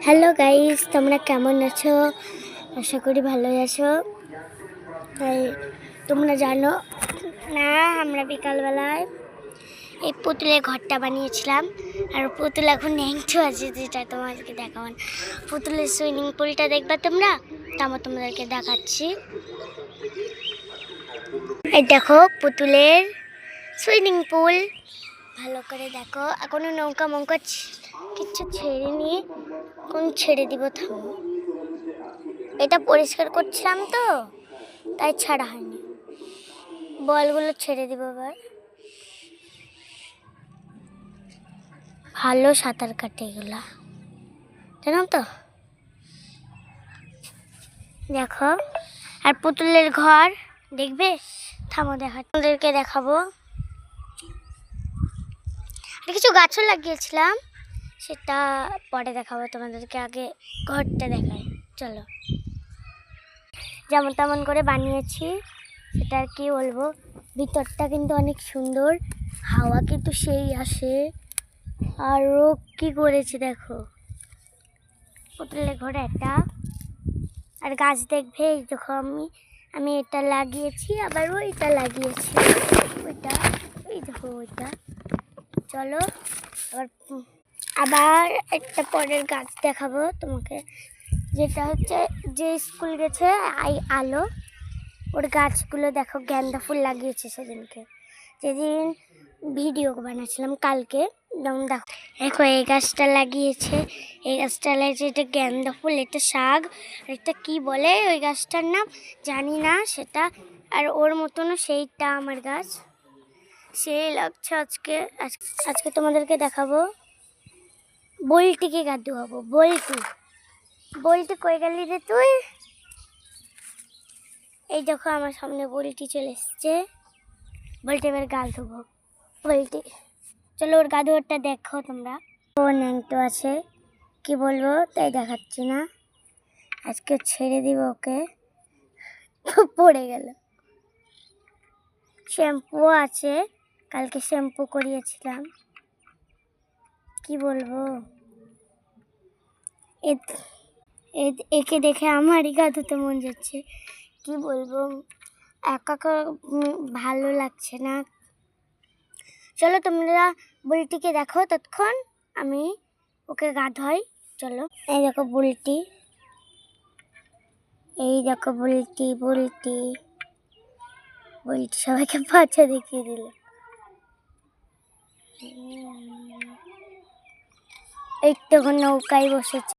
Hello guys, তোমরা কেমন আছো? আশা করি ভালোই আছো। তাই তোমরা জানো না, আমরা বিকালবেলায় এই পুতুলের ঘরটা বানিয়েছিলাম। আর পুতুল এখন ন্যাংটো আছে, যেটা তোমাদেরকে দেখাবো না। পুতুলের সুইমিং পুলটা দেখবা তোমরা, তোমাদেরকে দেখাচ্ছি। এই দেখো পুতুলের সুইমিং পুল, ভালো করে দেখো। এখনো নৌকা মৌকা কিচ্ছু ছেড়েনি, কোন ছেড়ে দিব, থামো। এটা পরিষ্কার করছিলাম তো, তাই ছাড়া হয়নি। বলগুলো ছেড়ে দিব এবার। ভালো সাঁতার কাটে এগুলা, জানো তো। দেখো, আর পুতুলের ঘর দেখবে, থামো তোমাদেরকে দেখাবো। আর কিছু গাছও লাগিয়েছিলাম, সেটা পরে দেখাবো তোমাদেরকে। আগে ঘরটা দেখাই, চলো। যেমন তেমন করে বানিয়েছি, সেটা আর কি বলবো। ভিতরটা কিন্তু অনেক সুন্দর, হাওয়া কিন্তু সেই আসে। আরও কি করেছি দেখো, পুতুলের ঘরে একটা আর গাছ দেখবে। এই দেখো, আমি এটা লাগিয়েছি, আবার ওইটা লাগিয়েছি, ওইটা, এই দেখো ওইটা। চলো আবার একটা পরের গাছ দেখাবো তোমাকে, যেটা হচ্ছে যে স্কুল গেছে আলো, ওর গাছগুলো দেখো। গেন্দা ফুল লাগিয়েছে সেদিনকে, যেদিন ভিডিও বানাচ্ছিলাম কালকে। যেমন দেখো এই গাছটা লাগিয়েছে, এই গাছটা লাগিয়েছে, এটা গেন্দা ফুল, এটা শাক, আর এটা কি বলে ওই গাছটার নাম জানি না সেটা। আর ওর মতনও সেইটা আমার গাছ, সেই লাগছে। আজকে তোমাদেরকে দেখাবো বল্টিকে গা ধোয়াবো। বল্টি কই গেলি রে তুই? এই দেখো আমার সামনে বল্টি চলে এসছে। বল্টি এবার গা ধোবো। বল্টি, চলো ওর গা ধোয়ারটা দেখো তোমরা। ও ন্যাংটো আছে, কি বলবো তাই দেখাচ্ছি না। আজকে ছেড়ে দিব ওকে, পড়ে গেল। শ্যাম্পু আছে, কালকে শ্যাম্পু করিয়েছিলাম। কি বলবো, একে দেখে আমারই গা ধুতে মন যাচ্ছে। কি বলবো, একা ভালো লাগছে না। চলো তোমরা বুলটিকে দেখো, ততক্ষণ আমি ওকে গা ধোই। চলো, এই দেখো বুলটি, এই দেখো বুলটি বুলটি বুলটি সবাইকে বাচ্চা দেখিয়ে দিল। এই তো নৌকায় বসেছে।